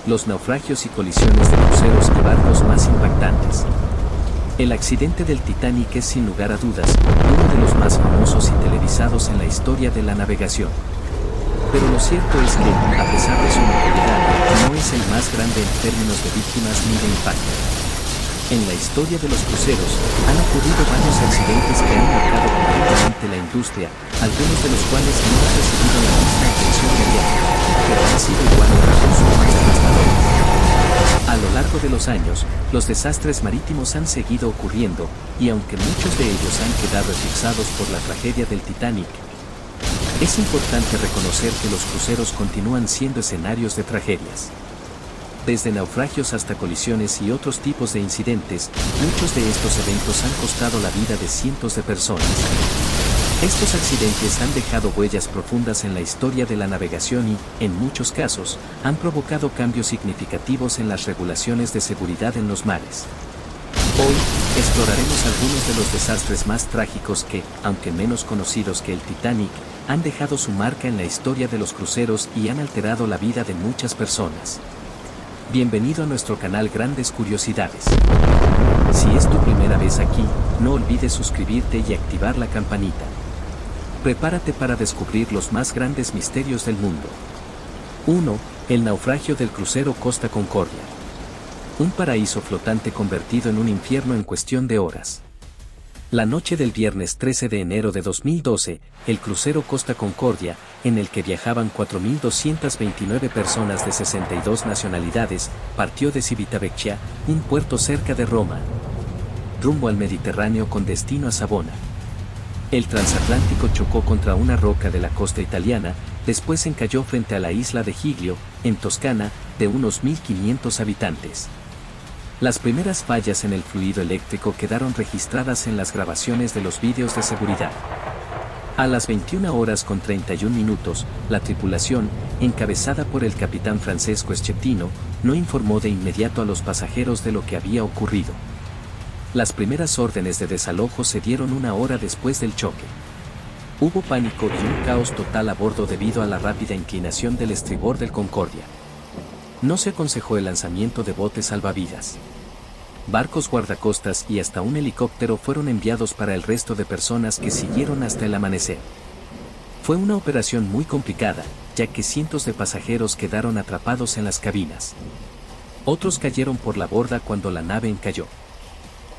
los naufragios y colisiones de cruceros y barcos más impactantes. El accidente del Titanic es sin lugar a dudas uno de los más famosos y televisados en la historia de la navegación. Pero lo cierto es que, a pesar de su notoriedad, no es el más grande en términos de víctimas ni de impacto. En la historia de los cruceros, han ocurrido varios accidentes que han marcado completamente la industria, algunos de los cuales no han recibido la misma atención mediática, pero han sido igual o incluso más devastadores. A lo largo de los años, los desastres marítimos han seguido ocurriendo, y aunque muchos de ellos han quedado eclipsados por la tragedia del Titanic, es importante reconocer que los cruceros continúan siendo escenarios de tragedias. Desde naufragios hasta colisiones y otros tipos de incidentes, muchos de estos eventos han costado la vida de cientos de personas. Estos accidentes han dejado huellas profundas en la historia de la navegación y, en muchos casos, han provocado cambios significativos en las regulaciones de seguridad en los mares. Hoy, exploraremos algunos de los desastres más trágicos que, aunque menos conocidos que el Titanic, han dejado su marca en la historia de los cruceros y han alterado la vida de muchas personas. Bienvenido a nuestro canal Grandes Curiosidades. Si es tu primera vez aquí, no olvides suscribirte y activar la campanita. Prepárate para descubrir los más grandes misterios del mundo. 1. El naufragio del crucero Costa Concordia. Un paraíso flotante convertido en un infierno en cuestión de horas. La noche del viernes 13 de enero de 2012, el crucero Costa Concordia, en el que viajaban 4.229 personas de 62 nacionalidades, partió de Civitavecchia, un puerto cerca de Roma, rumbo al Mediterráneo con destino a Savona. El transatlántico chocó contra una roca de la costa italiana, después encalló frente a la isla de Giglio, en Toscana, de unos 1.500 habitantes. Las primeras fallas en el fluido eléctrico quedaron registradas en las grabaciones de los vídeos de seguridad. A las 21 horas con 31 minutos, la tripulación, encabezada por el capitán Francesco Schettino, no informó de inmediato a los pasajeros de lo que había ocurrido. Las primeras órdenes de desalojo se dieron una hora después del choque. Hubo pánico y un caos total a bordo debido a la rápida inclinación del estribor del Concordia. No se aconsejó el lanzamiento de botes salvavidas. Barcos guardacostas y hasta un helicóptero fueron enviados para el resto de personas que siguieron hasta el amanecer. Fue una operación muy complicada, ya que cientos de pasajeros quedaron atrapados en las cabinas. Otros cayeron por la borda cuando la nave encalló.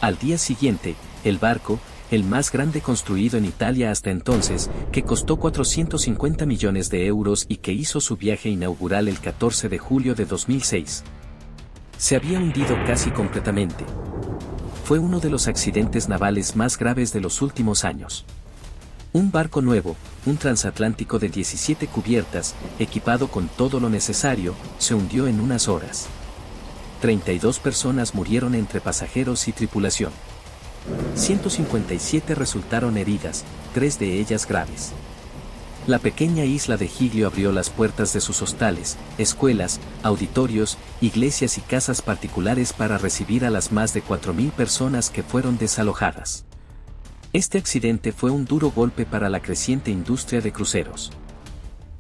Al día siguiente, el barco, el más grande construido en Italia hasta entonces, que costó 450 millones de euros y que hizo su viaje inaugural el 14 de julio de 2006. Se había hundido casi completamente. Fue uno de los accidentes navales más graves de los últimos años. Un barco nuevo, un transatlántico de 17 cubiertas, equipado con todo lo necesario, se hundió en unas horas. 32 personas murieron entre pasajeros y tripulación. 157 resultaron heridas, 3 de ellas graves. La pequeña isla de Giglio abrió las puertas de sus hostales, escuelas, auditorios, iglesias y casas particulares para recibir a las más de 4.000 personas que fueron desalojadas. Este accidente fue un duro golpe para la creciente industria de cruceros.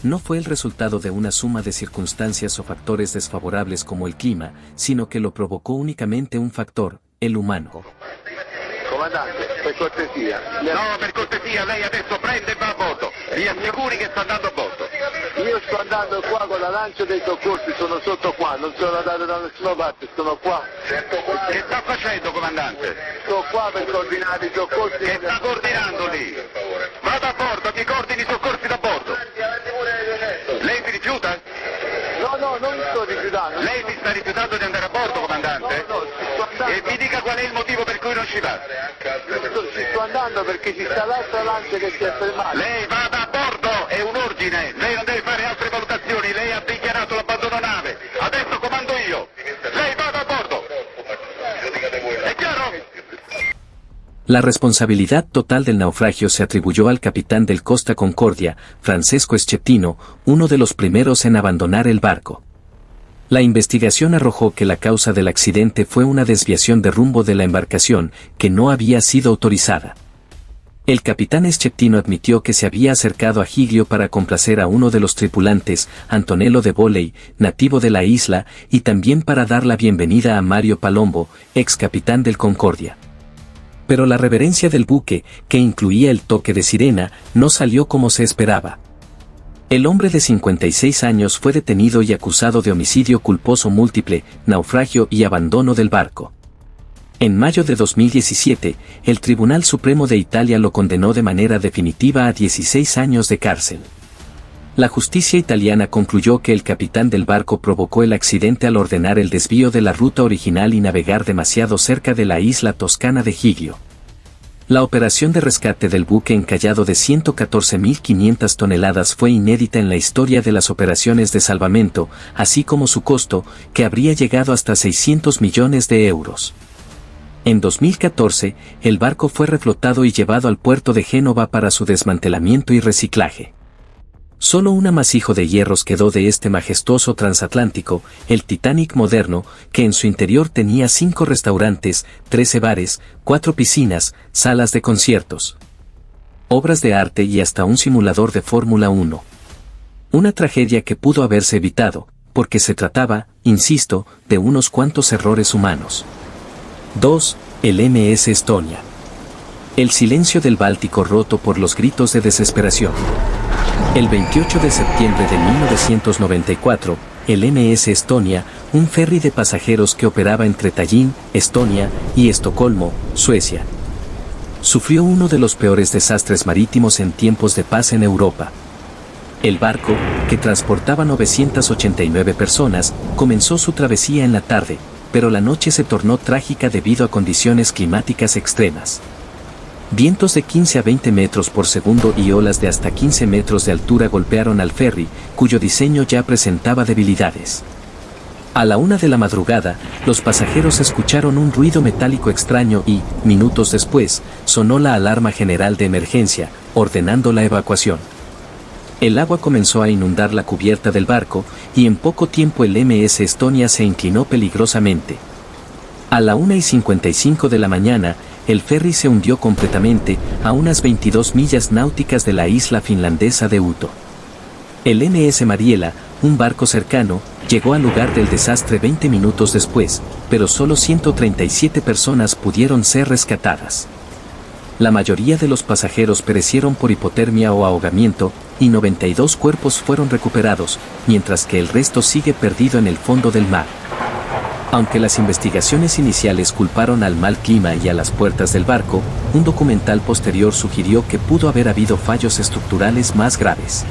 No fue el resultado de una suma de circunstancias o factores desfavorables como el clima, sino que lo provocó únicamente un factor, el humano. Comandante, per cortesia. No, per cortesia, lei adesso prende e va a bordo. Mi assicuri che sta andando a bordo. Io sto andando qua con la lancia dei soccorsi, sono sotto qua, non sono andato da nessuna parte, sono qua. Che sta facendo, comandante? Sto qua per coordinare i soccorsi. Che sta coordinando lì? Vada a bordo, mi coordini i soccorsi da bordo. Lei si rifiuta? No, non mi sto rifiutando. Lei si sta rifiutando di andare a bordo, comandante? No, sto andando. E mi dica qual è il motivo per cui non ci va. Sto andando perché ci sta l'altra lancia che si è fermata. Lei vada a bordo, è un ordine. Lei non deve fare altre valutazioni. Lei ha dichiarato l'abbandono nave. Adesso comando io. Lei vada a bordo. È chiaro? La responsabilidad total del naufragio se atribuyó al capitán del Costa Concordia, Francesco Schettino, uno de los primeros en abandonar el barco. La investigación arrojó que la causa del accidente fue una desviación de rumbo de la embarcación, que no había sido autorizada. El capitán Schettino admitió que se había acercado a Giglio para complacer a uno de los tripulantes, Antonello de Bolley, nativo de la isla, y también para dar la bienvenida a Mario Palombo, ex capitán del Concordia. Pero la reverencia del buque, que incluía el toque de sirena, no salió como se esperaba. El hombre de 56 años fue detenido y acusado de homicidio culposo múltiple, naufragio y abandono del barco. En mayo de 2017, el Tribunal Supremo de Italia lo condenó de manera definitiva a 16 años de cárcel. La justicia italiana concluyó que el capitán del barco provocó el accidente al ordenar el desvío de la ruta original y navegar demasiado cerca de la isla toscana de Giglio. La operación de rescate del buque encallado de 114.500 toneladas fue inédita en la historia de las operaciones de salvamento, así como su costo, que habría llegado hasta 600 millones de euros. En 2014, el barco fue reflotado y llevado al puerto de Génova para su desmantelamiento y reciclaje. Solo un amasijo de hierros quedó de este majestuoso transatlántico, el Titanic moderno, que en su interior tenía 5 restaurantes, 13 bares, 4 piscinas, salas de conciertos, obras de arte y hasta un simulador de Fórmula 1. Una tragedia que pudo haberse evitado, porque se trataba, insisto, de unos cuantos errores humanos. 2. El MS Estonia. El silencio del Báltico roto por los gritos de desesperación. El 28 de septiembre de 1994, el MS Estonia, un ferry de pasajeros que operaba entre Tallinn, Estonia, y Estocolmo, Suecia, sufrió uno de los peores desastres marítimos en tiempos de paz en Europa. El barco, que transportaba 989 personas, comenzó su travesía en la tarde, pero la noche se tornó trágica debido a condiciones climáticas extremas. Vientos de 15 a 20 metros por segundo y olas de hasta 15 metros de altura golpearon al ferry, cuyo diseño ya presentaba debilidades. A la 1 de la madrugada, los pasajeros escucharon un ruido metálico extraño y, minutos después, sonó la alarma general de emergencia, ordenando la evacuación. El agua comenzó a inundar la cubierta del barco, y en poco tiempo el MS Estonia se inclinó peligrosamente. A la 1:55 de la mañana, el ferry se hundió completamente, a unas 22 millas náuticas de la isla finlandesa de Uto. El MS Mariela, un barco cercano, llegó al lugar del desastre 20 minutos después, pero solo 137 personas pudieron ser rescatadas. La mayoría de los pasajeros perecieron por hipotermia o ahogamiento, y 92 cuerpos fueron recuperados, mientras que el resto sigue perdido en el fondo del mar. Aunque las investigaciones iniciales culparon al mal clima y a las puertas del barco, un documental posterior sugirió que pudo haber habido fallos estructurales más graves.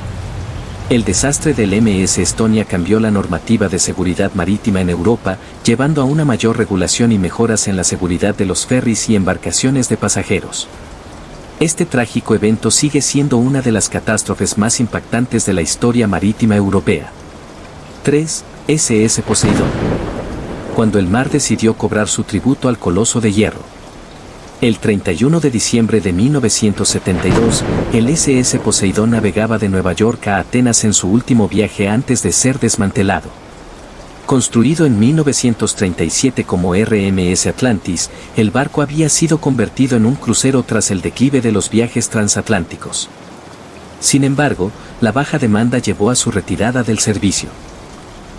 El desastre del MS Estonia cambió la normativa de seguridad marítima en Europa, llevando a una mayor regulación y mejoras en la seguridad de los ferries y embarcaciones de pasajeros. Este trágico evento sigue siendo una de las catástrofes más impactantes de la historia marítima europea. 3. SS Poseidón. Cuando el mar decidió cobrar su tributo al coloso de hierro. El 31 de diciembre de 1972, el SS Poseidón navegaba de Nueva York a Atenas en su último viaje antes de ser desmantelado. Construido en 1937 como RMS Atlantis, el barco había sido convertido en un crucero tras el declive de los viajes transatlánticos. Sin embargo, la baja demanda llevó a su retirada del servicio.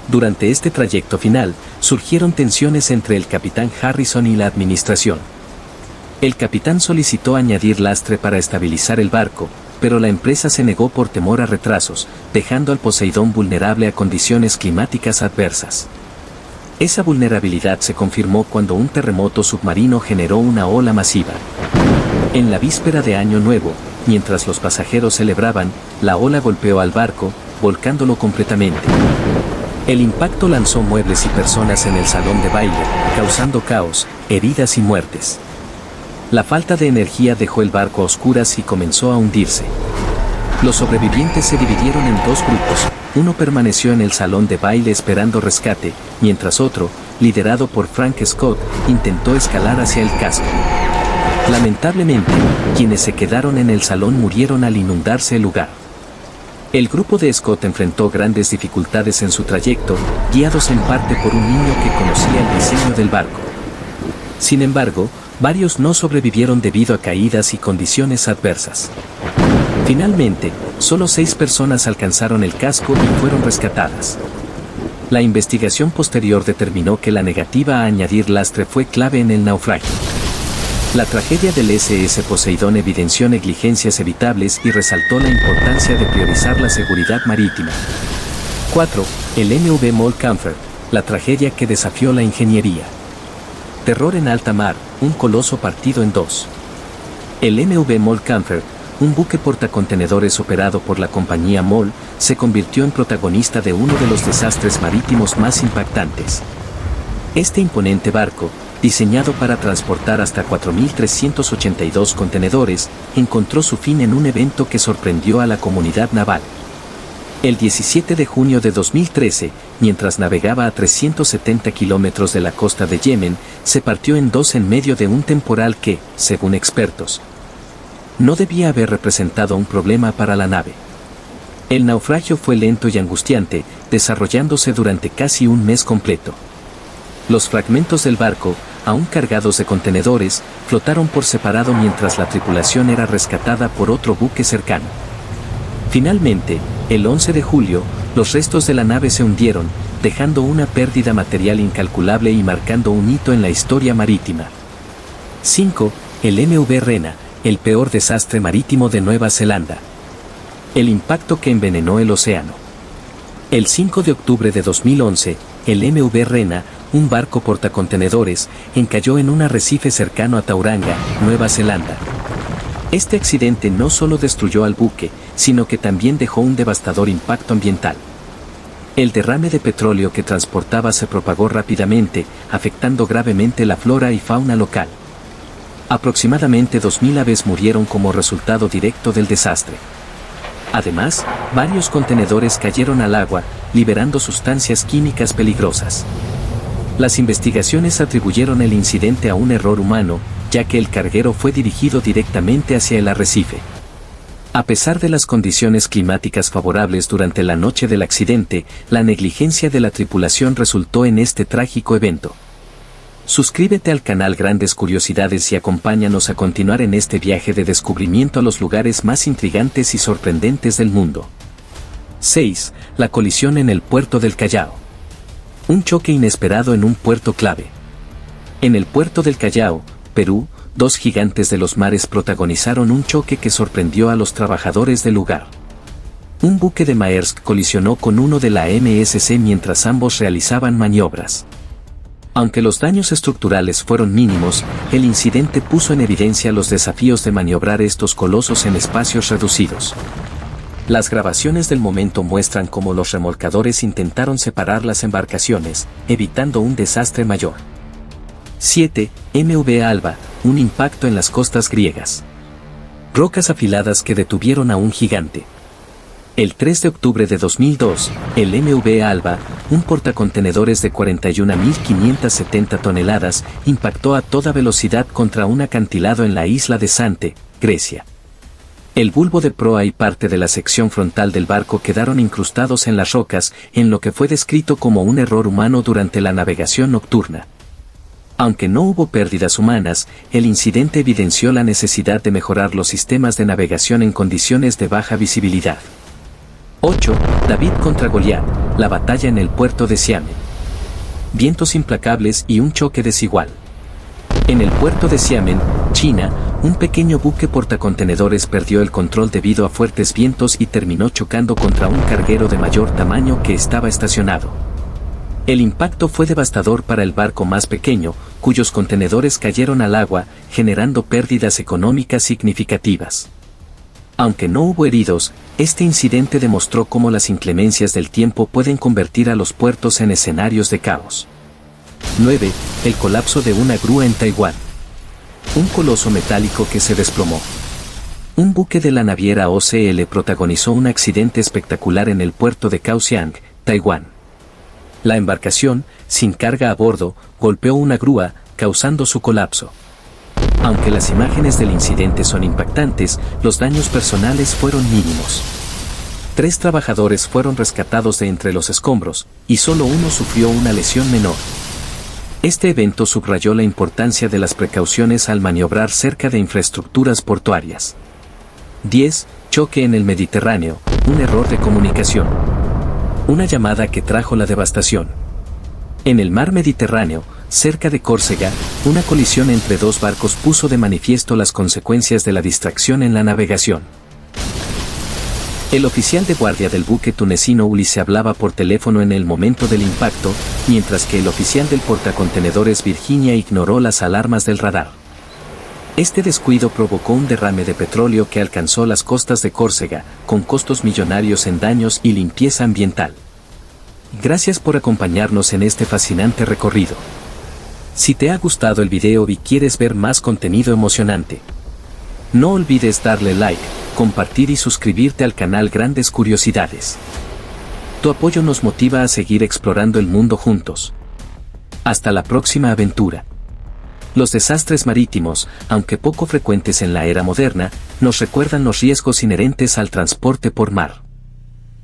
Durante este trayecto final, surgieron tensiones entre el capitán Harrison y la administración. El capitán solicitó añadir lastre para estabilizar el barco, pero la empresa se negó por temor a retrasos, dejando al Poseidón vulnerable a condiciones climáticas adversas. Esa vulnerabilidad se confirmó cuando un terremoto submarino generó una ola masiva. En la víspera de Año Nuevo, mientras los pasajeros celebraban, la ola golpeó al barco, volcándolo completamente. El impacto lanzó muebles y personas en el salón de baile, causando caos, heridas y muertes. La falta de energía dejó el barco a oscuras y comenzó a hundirse. Los sobrevivientes se dividieron en dos grupos, uno permaneció en el salón de baile esperando rescate, mientras otro, liderado por Frank Scott, intentó escalar hacia el casco. Lamentablemente, quienes se quedaron en el salón murieron al inundarse el lugar. El grupo de Scott enfrentó grandes dificultades en su trayecto, guiados en parte por un niño que conocía el diseño del barco. Sin embargo, Varios no sobrevivieron debido a caídas y condiciones adversas. Finalmente, solo 6 personas alcanzaron el casco y fueron rescatadas. La investigación posterior determinó que la negativa a añadir lastre fue clave en el naufragio. La tragedia del SS Poseidón evidenció negligencias evitables y resaltó la importancia de priorizar la seguridad marítima. 4. El MV Mollkampfer, la tragedia que desafió la ingeniería. Terror en alta mar, un coloso partido en dos. El MV Mollkampfer, un buque portacontenedores operado por la compañía Moll, se convirtió en protagonista de uno de los desastres marítimos más impactantes. Este imponente barco, diseñado para transportar hasta 4.382 contenedores, encontró su fin en un evento que sorprendió a la comunidad naval. El 17 de junio de 2013, mientras navegaba a 370 kilómetros de la costa de Yemen, se partió en dos en medio de un temporal que, según expertos, no debía haber representado un problema para la nave. El naufragio fue lento y angustiante, desarrollándose durante casi un mes completo. Los fragmentos del barco, aún cargados de contenedores, flotaron por separado mientras la tripulación era rescatada por otro buque cercano. Finalmente, el 11 de julio, los restos de la nave se hundieron, dejando una pérdida material incalculable y marcando un hito en la historia marítima. 5. El MV Rena, el peor desastre marítimo de Nueva Zelanda. El impacto que envenenó el océano. El 5 de octubre de 2011, el MV Rena, un barco portacontenedores, encalló en un arrecife cercano a Tauranga, Nueva Zelanda. Este accidente no solo destruyó al buque, sino que también dejó un devastador impacto ambiental. El derrame de petróleo que transportaba se propagó rápidamente, afectando gravemente la flora y fauna local. Aproximadamente 2.000 aves murieron como resultado directo del desastre. Además, varios contenedores cayeron al agua, liberando sustancias químicas peligrosas. Las investigaciones atribuyeron el incidente a un error humano, ya que el carguero fue dirigido directamente hacia el arrecife. A pesar de las condiciones climáticas favorables durante la noche del accidente, la negligencia de la tripulación resultó en este trágico evento. Suscríbete al canal Grandes Curiosidades y acompáñanos a continuar en este viaje de descubrimiento a los lugares más intrigantes y sorprendentes del mundo. 6. La colisión en el puerto del Callao. Un choque inesperado en un puerto clave. En el puerto del Callao, Perú, dos gigantes de los mares protagonizaron un choque que sorprendió a los trabajadores del lugar. Un buque de Maersk colisionó con uno de la MSC mientras ambos realizaban maniobras. Aunque los daños estructurales fueron mínimos, el incidente puso en evidencia los desafíos de maniobrar estos colosos en espacios reducidos. Las grabaciones del momento muestran cómo los remolcadores intentaron separar las embarcaciones, evitando un desastre mayor. 7. MV Alba, un impacto en las costas griegas. Rocas afiladas que detuvieron a un gigante. El 3 de octubre de 2002, el MV Alba, un portacontenedores de 41.570 toneladas, impactó a toda velocidad contra un acantilado en la isla de Zante, Grecia. El bulbo de proa y parte de la sección frontal del barco quedaron incrustados en las rocas, en lo que fue descrito como un error humano durante la navegación nocturna. Aunque no hubo pérdidas humanas, el incidente evidenció la necesidad de mejorar los sistemas de navegación en condiciones de baja visibilidad. 8. David contra Goliat, la batalla en el puerto de Xiamen. Vientos implacables y un choque desigual. En el puerto de Xiamen, China, un pequeño buque portacontenedores perdió el control debido a fuertes vientos y terminó chocando contra un carguero de mayor tamaño que estaba estacionado. El impacto fue devastador para el barco más pequeño, cuyos contenedores cayeron al agua, generando pérdidas económicas significativas. Aunque no hubo heridos, este incidente demostró cómo las inclemencias del tiempo pueden convertir a los puertos en escenarios de caos. 9. El colapso de una grúa en Taiwán. Un coloso metálico que se desplomó. Un buque de la naviera OCL protagonizó un accidente espectacular en el puerto de Kaohsiung, Taiwán. La embarcación, sin carga a bordo, golpeó una grúa, causando su colapso. Aunque las imágenes del incidente son impactantes, los daños personales fueron mínimos. 3 trabajadores fueron rescatados de entre los escombros, y solo uno sufrió una lesión menor. Este evento subrayó la importancia de las precauciones al maniobrar cerca de infraestructuras portuarias. 10. Choque en el Mediterráneo, un error de comunicación. Una llamada que trajo la devastación. En el mar Mediterráneo, cerca de Córcega, una colisión entre dos barcos puso de manifiesto las consecuencias de la distracción en la navegación. El oficial de guardia del buque tunecino Ulises hablaba por teléfono en el momento del impacto, mientras que el oficial del portacontenedores Virginia ignoró las alarmas del radar. Este descuido provocó un derrame de petróleo que alcanzó las costas de Córcega, con costos millonarios en daños y limpieza ambiental. Gracias por acompañarnos en este fascinante recorrido. Si te ha gustado el video y quieres ver más contenido emocionante, no olvides darle like, compartir y suscribirte al canal Grandes Curiosidades. Tu apoyo nos motiva a seguir explorando el mundo juntos. Hasta la próxima aventura. Los desastres marítimos, aunque poco frecuentes en la era moderna, nos recuerdan los riesgos inherentes al transporte por mar.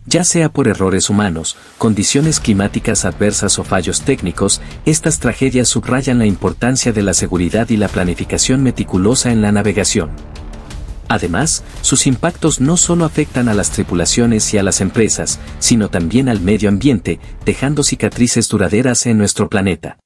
Ya sea por errores humanos, condiciones climáticas adversas o fallos técnicos, estas tragedias subrayan la importancia de la seguridad y la planificación meticulosa en la navegación. Además, sus impactos no solo afectan a las tripulaciones y a las empresas, sino también al medio ambiente, dejando cicatrices duraderas en nuestro planeta.